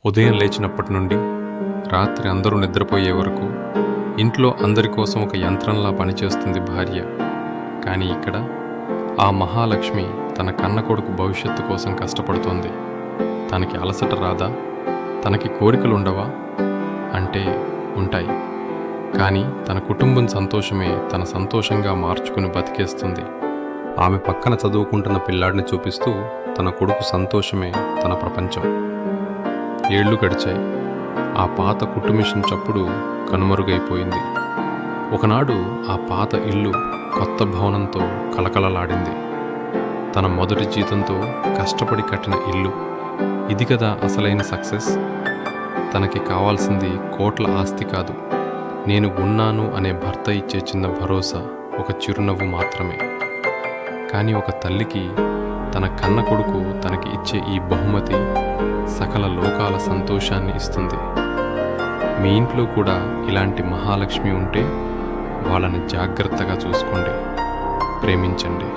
ఉదయం లేచినప్పటి నుండి రాత్రి అందరూ నిద్రపోయే వరకు ఇంట్లో అందరి కోసం ఒక యంత్రంలా పనిచేస్తుంది భార్య. కానీ ఇక్కడ ఆ మహాలక్ష్మి తన కన్న కొడుకు భవిష్యత్తు కోసం కష్టపడుతోంది. తనకి అలసట రాదా? తనకి కోరికలుండవా? అంటే ఉంటాయి. కానీ తన కుటుంబం సంతోషమే తన సంతోషంగా మార్చుకుని బతికేస్తుంది. ఆమె పక్కన చదువుకుంటున్న పిల్లాడిని చూపిస్తూ తన కొడుకు సంతోషమే తన ప్రపంచం. ఏళ్లు గడిచాయి. ఆ పాత కుట్టు మిషన్ చప్పుడు కనుమరుగైపోయింది. ఒకనాడు ఆ పాత ఇల్లు కొత్త భవనంతో కలకలలాడింది. తన మొదటి జీతంతో కష్టపడి కట్టిన ఇల్లు. ఇది కదా అసలైన సక్సెస్. తనకి కావాల్సింది కోట్ల ఆస్తి కాదు, నేను ఉన్నాను అనే భర్త ఇచ్చే చిన్న భరోసా, ఒక చిరునవ్వు మాత్రమే. కానీ ఒక తల్లికి తన కన్న కొడుకు తనకి ఇచ్చే ఈ బహుమతి సకల లోకాల సంతోషాన్ని ఇస్తుంది. మీ ఇంట్లో కూడా ఇలాంటి మహాలక్ష్మి ఉంటే వాళ్ళని జాగ్రత్తగా చూసుకోండి, ప్రేమించండి.